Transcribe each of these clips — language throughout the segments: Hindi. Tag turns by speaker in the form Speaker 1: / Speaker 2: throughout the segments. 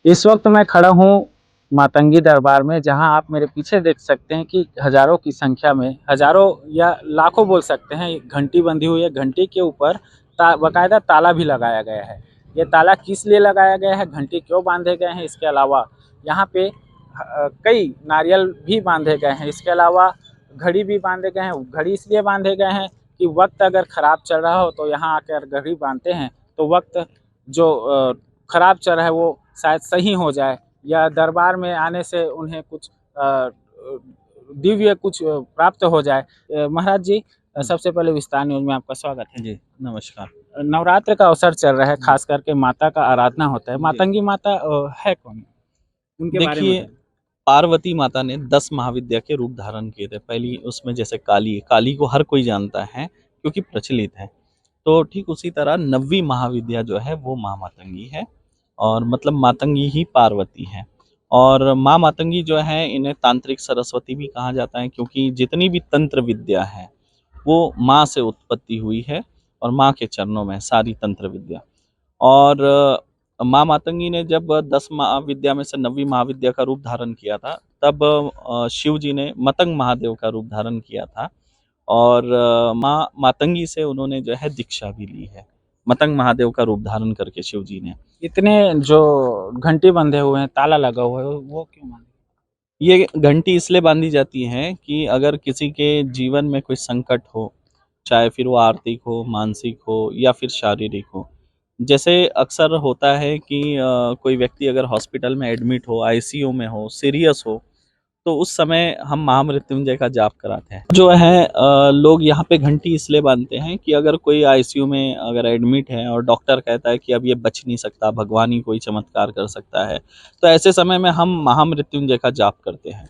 Speaker 1: इस वक्त मैं खड़ा हूँ मातंगी दरबार में, जहाँ आप मेरे पीछे देख सकते हैं कि हजारों की संख्या में, हजारों या लाखों बोल सकते हैं, घंटी बंधी हुई है। घंटी के ऊपर बाकायदा ताला भी लगाया गया है। ये ताला किस लिए लगाया गया है, घंटी क्यों बांधे गए हैं, इसके अलावा यहाँ पे कई नारियल भी बांधे गए हैं। इसके अलावा घड़ी भी बांधे गए हैं। घड़ी इसलिए बांधे गए हैं कि वक्त अगर खराब चल रहा हो तो यहाँ आकर घड़ी बांधते हैं तो वक्त जो खराब चल रहा है वो शायद सही हो जाए, या दरबार में आने से उन्हें कुछ दिव्य कुछ प्राप्त हो जाए। महाराज जी, सबसे पहले विस्तार न्यूज में आपका स्वागत है।
Speaker 2: जी, नमस्कार।
Speaker 1: नवरात्र का अवसर चल रहा है, खास करके माता का आराधना होता है। मातंगी माता है कौन, उनके बारे में
Speaker 2: देखिए,
Speaker 1: बताइए।
Speaker 2: पार्वती माता ने 10 महाविद्या के रूप धारण किए थे। पहली उसमें जैसे काली, काली को हर कोई जानता है क्योंकि प्रचलित है। तो ठीक उसी तरह 9वीं महाविद्या जो है वो माँ मातंगी है, और मतलब मातंगी ही पार्वती है। और माँ मातंगी जो है इन्हें तांत्रिक सरस्वती भी कहा जाता है, क्योंकि जितनी भी तंत्र विद्या है वो माँ से उत्पत्ति हुई है और माँ के चरणों में है सारी तंत्र विद्या। और माँ मातंगी ने जब 10 महाविद्या में से 9वीं महाविद्या का रूप धारण किया था, तब शिव जी ने मतंग महादेव का रूप धारण किया था। और माँ मातंगी से उन्होंने जो है दीक्षा भी ली है, मतंग महादेव का रूप धारण करके शिव जी ने।
Speaker 1: इतने जो घंटी बंधे हुए हैं, ताला लगा हुआ है, वो क्यों बांधे?
Speaker 2: ये घंटी इसलिए बांधी जाती है कि अगर किसी के जीवन में कोई संकट हो, चाहे फिर वो आर्थिक हो, मानसिक हो या फिर शारीरिक हो। जैसे अक्सर होता है कि कोई व्यक्ति अगर हॉस्पिटल में एडमिट हो, आईसीयू में हो, सीरियस हो, तो उस समय हम महामृत्युंजय का जाप कराते हैं। जो है लोग यहाँ पे घंटी इसलिए बांधते हैं कि अगर कोई आईसीयू में अगर एडमिट है और डॉक्टर कहता है कि अब ये बच नहीं सकता, भगवान ही कोई चमत्कार कर सकता है, तो ऐसे समय में हम महामृत्युंजय का जाप करते हैं।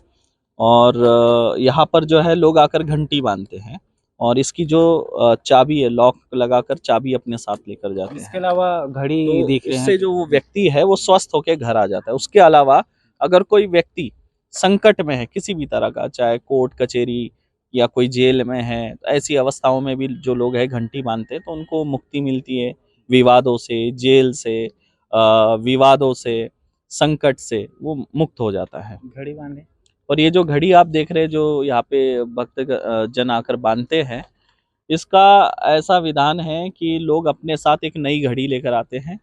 Speaker 2: और यहाँ पर जो है लोग आकर घंटी बांधते हैं, और इसकी जो चाबी है, लॉक लगाकर चाबी अपने साथ लेकर जाते
Speaker 1: इसके
Speaker 2: हैं।
Speaker 1: अलावा घड़ी
Speaker 2: तो
Speaker 1: दिख रहे हैं।
Speaker 2: उससे जो वो व्यक्ति है वो स्वस्थ होकर घर आ जाता है। उसके अलावा अगर कोई व्यक्ति संकट में है किसी भी तरह का, चाहे कोर्ट कचहरी या कोई जेल में है, तो ऐसी अवस्थाओं में भी जो लोग हैं घंटी बांधते हैं तो उनको मुक्ति मिलती है विवादों से, जेल से, विवादों से, संकट से वो मुक्त हो जाता है।
Speaker 1: घड़ी बांधे।
Speaker 2: और ये जो घड़ी आप देख रहे हैं जो यहाँ पे भक्त जन आकर बांधते हैं, इसका ऐसा विधान है कि लोग अपने साथ एक नई घड़ी लेकर आते हैं,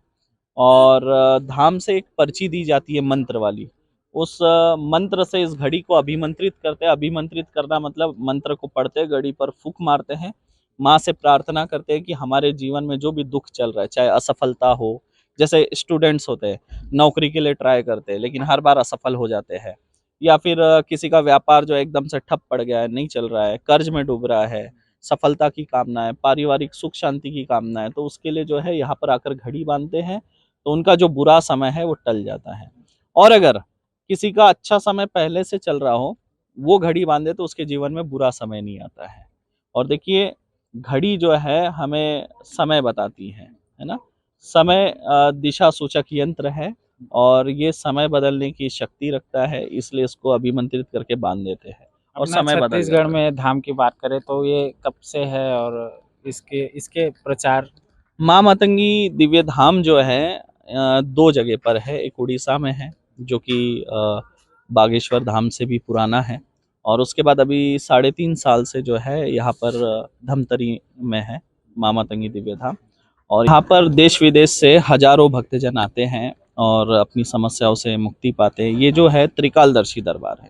Speaker 2: और धाम से एक पर्ची दी जाती है मंत्र वाली। उस मंत्र से इस घड़ी को अभिमंत्रित करते हैं। अभिमंत्रित करना मतलब मंत्र को पढ़ते घड़ी पर फूंक मारते हैं, माँ से प्रार्थना करते हैं कि हमारे जीवन में जो भी दुख चल रहा है, चाहे असफलता हो, जैसे स्टूडेंट्स होते हैं, नौकरी के लिए ट्राई करते हैं लेकिन हर बार असफल हो जाते हैं, या फिर किसी का व्यापार जो एकदम से ठप पड़ गया है, नहीं चल रहा है, कर्ज में डूब रहा है, सफलता की कामना है, पारिवारिक सुख शांति की कामना है, तो उसके लिए जो है यहाँ पर आकर घड़ी बांधते हैं, तो उनका जो बुरा समय है वो टल जाता है। और अगर किसी का अच्छा समय पहले से चल रहा हो, वो घड़ी बांधे तो उसके जीवन में बुरा समय नहीं आता है। और देखिए, घड़ी जो है हमें समय बताती है ना? समय दिशा सूचक यंत्र है, और ये समय बदलने की शक्ति रखता है, इसलिए इसको अभिमंत्रित करके बांध देते हैं और
Speaker 1: अपना
Speaker 2: समय बदल
Speaker 1: छत्तीसगढ़
Speaker 2: जाता है।
Speaker 1: में धाम की बात करें तो ये कब से है, और इसके इसके प्रचार।
Speaker 2: माँ मातंगी दिव्य धाम जो है 2 जगह पर है। एक उड़ीसा में है जो कि बागेश्वर धाम से भी पुराना है, और उसके बाद अभी 3.5 साल से जो है यहाँ पर धमतरी में है माँ मातंगी दिव्य धाम। और यहाँ पर देश विदेश से हजारों भक्तजन आते हैं और अपनी समस्याओं से मुक्ति पाते हैं। ये जो है त्रिकालदर्शी दरबार है।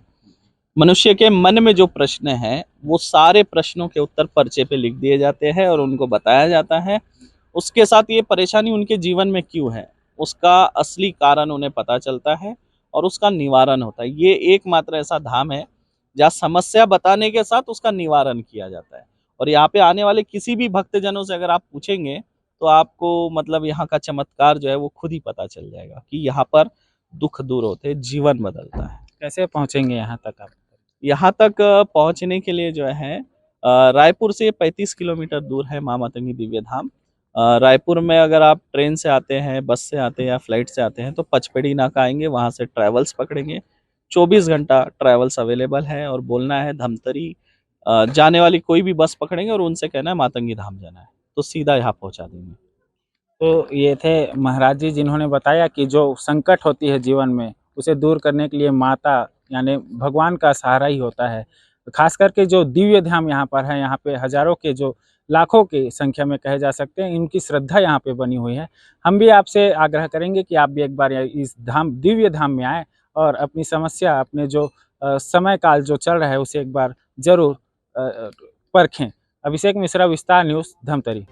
Speaker 2: मनुष्य के मन में जो प्रश्न है वो सारे प्रश्नों के उत्तर पर्चे पे लिख दिए जाते हैं और उनको बताया जाता है। उसके साथ ये परेशानी उनके जीवन में क्यों है, उसका असली कारण उन्हें पता चलता है और उसका निवारण होता है। ये एकमात्र ऐसा धाम है जहाँ समस्या बताने के साथ उसका निवारण किया जाता है। और यहाँ पे आने वाले किसी भी भक्तजनों से अगर आप पूछेंगे तो आपको मतलब यहाँ का चमत्कार जो है वो खुद ही पता चल जाएगा कि यहाँ पर दुख दूर होते, जीवन बदलता है।
Speaker 1: कैसे पहुंचेंगे यहाँ तक आप?
Speaker 2: यहाँ तक पहुँचने के लिए जो है रायपुर से 35 किलोमीटर दूर है माँ मातंगी दिव्य धाम। रायपुर में अगर आप ट्रेन से आते हैं, बस से आते हैं या फ्लाइट से आते हैं तो पचपेड़ी नाका आएंगे, वहाँ से ट्रैवल्स पकड़ेंगे। 24 घंटा ट्रैवल्स अवेलेबल है, और बोलना है धमतरी जाने वाली कोई भी बस पकड़ेंगे और उनसे कहना है मातंगी धाम जाना है, तो सीधा यहाँ पहुँचा देंगे।
Speaker 1: तो ये थे महाराज जी, जिन्होंने बताया कि जो संकट होती है जीवन में, उसे दूर करने के लिए माता यानी भगवान का सहारा ही होता है। खास करके जो दिव्य धाम यहाँ पर है, यहाँ पे हज़ारों के जो लाखों की संख्या में कहे जा सकते हैं, इनकी श्रद्धा यहाँ पे बनी हुई है। हम भी आपसे आग्रह करेंगे कि आप भी एक बार इस धाम दिव्य धाम में आएँ और अपनी समस्या, अपने जो समय काल जो चल रहा है, उसे एक बार ज़रूर परखें। अभिषेक मिश्रा, विस्तार न्यूज़, धमतरी।